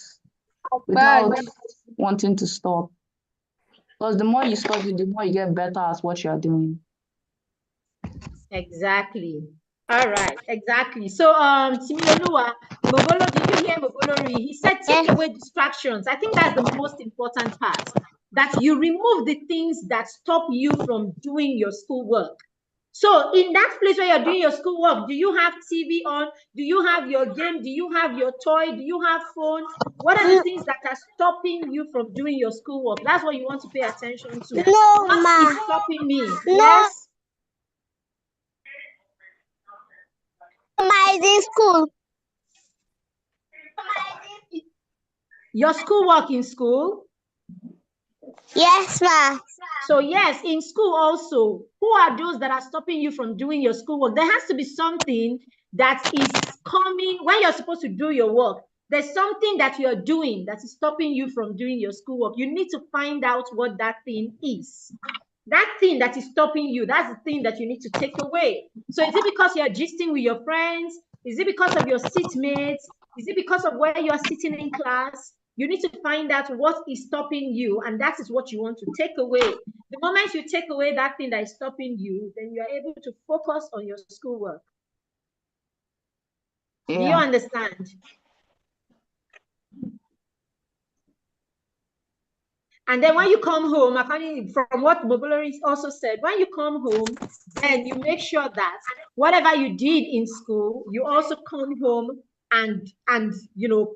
wanting to stop. Because the more you study, the more you get better at what you're doing. Exactly. All right, exactly. So, Timiloluwa, Mogolo, did you hear Mogolori? He said, take away distractions. I think that's the most important part, that you remove the things that stop you from doing your schoolwork. So, in that place where you're doing your schoolwork, do you have TV on? Do you have your game? Do you have your toy? Do you have phone? What are the things that are stopping you from doing your schoolwork? That's what you want to pay attention to. No, What is stopping me? No. Yes? Ma is in school. Your schoolwork in school? Yes, ma. So yes, in school also, who are those that are stopping you from doing your schoolwork? There has to be something that is coming when you're supposed to do your work. There's something that you're doing that is stopping you from doing your schoolwork. You need to find out what that thing is. That thing that is stopping you, that's the thing that you need to take away. So is it because you're gisting with your friends? Is it because of your seatmates? Is it because of where you're sitting in class? You need to find out what is stopping you, and that is what you want to take away. The moment you take away that thing that is stopping you, then you are able to focus on your schoolwork. Do you Yeah. understand? And then when you come home, according from what Bobulari also said, when you come home, then you make sure that whatever you did in school, you also come home and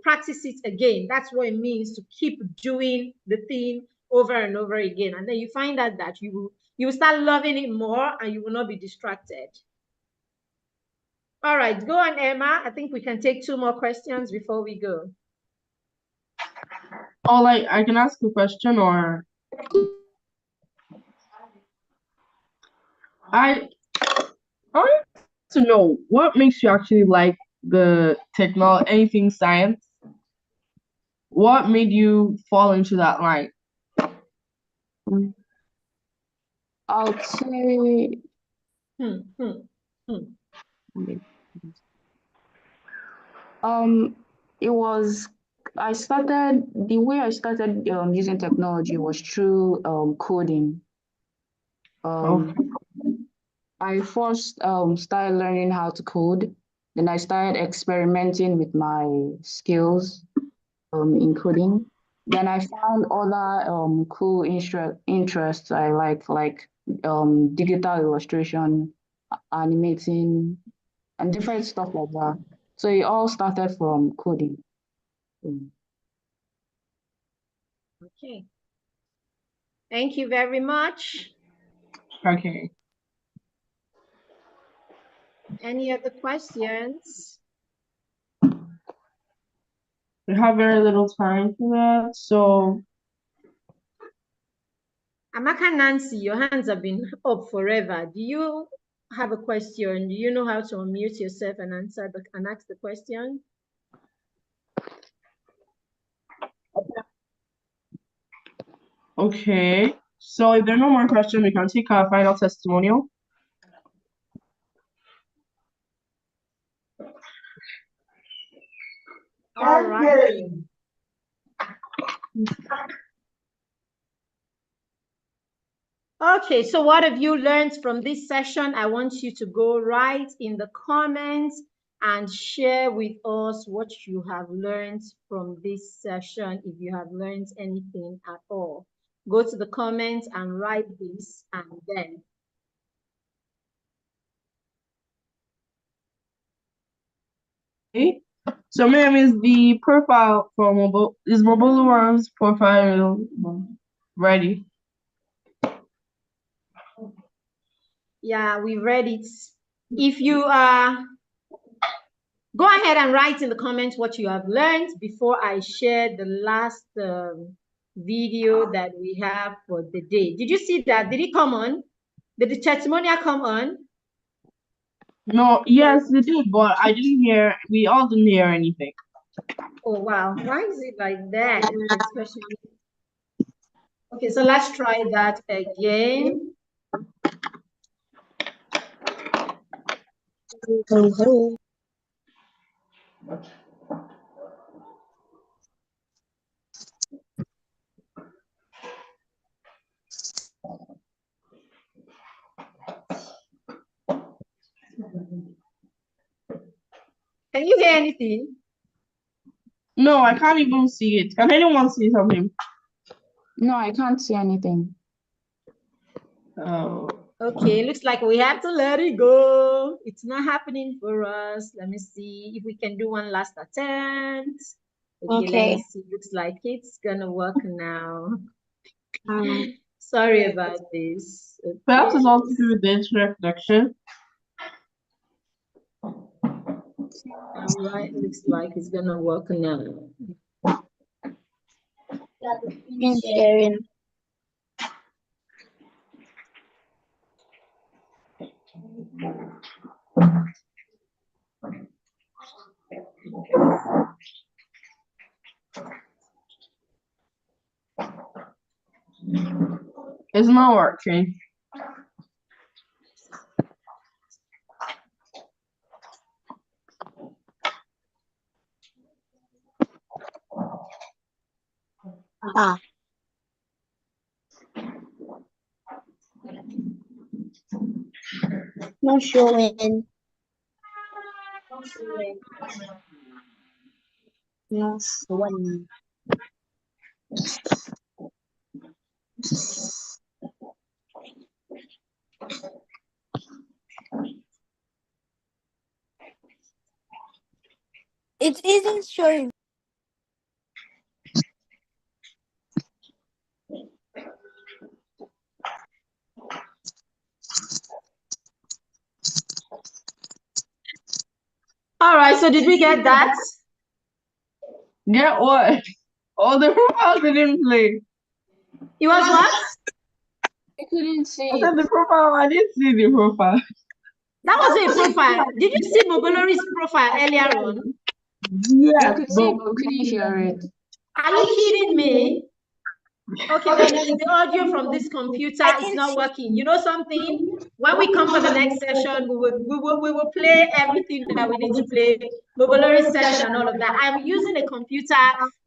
practice it again. That's what it means to keep doing the thing over and over again. And then you find out that you will start loving it more and you will not be distracted. All right, go on, Emma. I think we can take 2 more questions before we go. Oh, like I can ask a question, or I want to know what makes you actually like the technology, anything science. What made you fall into that line? I would say it was the way I started using technology was through coding. I first started learning how to code. Then I started experimenting with my skills in coding. Then I found other cool interests I like digital illustration, animating, and different stuff like that. So it all started from coding. Okay. Thank you very much. Okay. Any other questions? We have very little time for that, so Amaka Nancy, your hands have been up forever. Do you have a question? Do you know how to unmute yourself and ask the question? okay. So if there are no more questions, we can take our final testimonial. All right. Okay, so what have you learned from this session? I want you to go right in the comments and share with us what you have learned from this session, if you have learned anything at all. Go to the comments and write this, and then Okay. So ma'am, is the profile for Moboluwar's profile ready? yeah, we read it. If you go ahead and write in the comments what you have learned before I share the last video that we have for the day. Did you see that? Did it come on? Did the testimonial come on? No, yes, it did, but I didn't hear. We all didn't hear anything. Oh wow, why is it like that? Especially. Okay, so let's try that again. Can you hear anything? No, I can't even see it. Can anyone see something? No, I can't see anything. Oh. Okay, looks like we have to let it go. It's not happening for us. Let me see if we can do one last attempt. Okay, let me see. Looks like it's gonna work now. Sorry about this. Okay. Perhaps it's also to do with the internet connection. All right, looks like it's gonna work now. Sharing. It's not working. Not showing. one. It isn't showing. All right, so did we get that? Get what? Oh, the profile didn't play. It was what? I couldn't see I said the profile. I didn't see the profile. That was a profile. Did you see Mobolori's profile earlier on? Yeah, I could see, but couldn't hear it. Are you kidding me? Okay, then it's the audio from this computer. It's not working. You know something? When we come for the next session, we will play everything that we need to play, Mobolori's session and all of that. I'm using a computer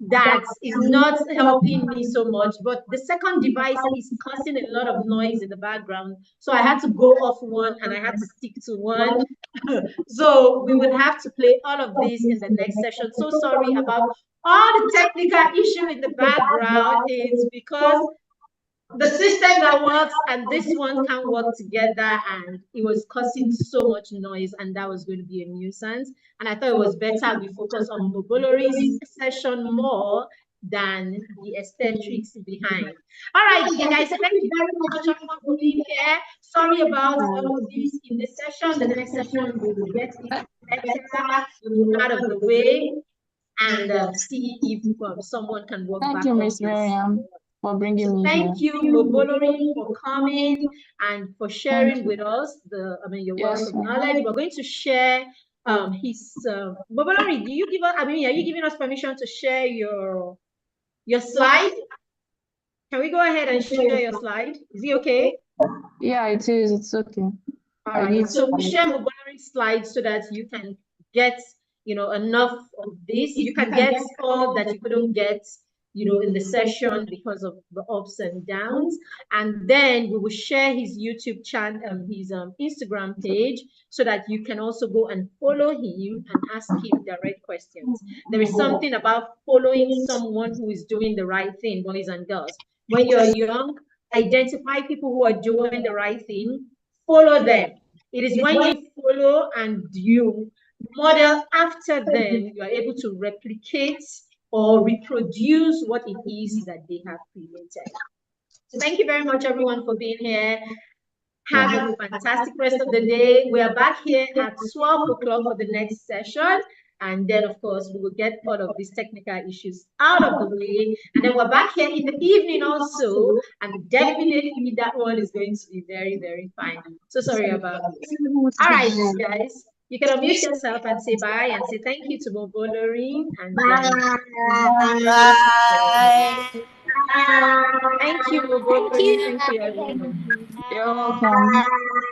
that is not helping me so much, but the second device is causing a lot of noise in the background. So I had to go off one and I had to stick to one. So we would have to play all of these in the next session. So sorry about all the technical issue in the background. Is because the system that works and this one can't work together, and it was causing so much noise, and that was going to be a nuisance. And I thought it was better we focus on Mobolori's session more than the aesthetics behind. All right, guys, thank you very much everyone for being here. Sorry about all of this in this session. The next session we will get it better, out of the way, and see if someone can work back. Thank you, Miss Miriam, for bringing me Thank here. you, Mobolori, for coming and for sharing with us your wealth of knowledge. We're going to share his Mobolori. Do you give us? Are you giving us permission to share your slide? Can we go ahead and share your slide? Is it okay? Yeah, it is. It's okay. All right. So we share Mobolori's slides so that you can get enough of this. You can get all that you couldn't get in the session because of the ups and downs. And then we will share his YouTube channel, his Instagram page, so that you can also go and follow him and ask him direct questions. There is something about following someone who is doing the right thing, boys and girls. When you're young, identify people who are doing the right thing, follow them. It is when you follow and you model after them, you are able to replicate or reproduce what it is that they have created. So thank you very much, everyone, for being here. Have a fantastic rest of the day. We are back here at 12 o'clock for the next session. And then, of course, we will get all of these technical issues out of the way. And then we're back here in the evening also. And definitely that one is going to be very, very fine. So sorry about this. All right, guys. You can unmute yourself and say bye and say thank you to Mobolori. And Bye. thank you, Mobolori. Thank you, everyone. You're welcome.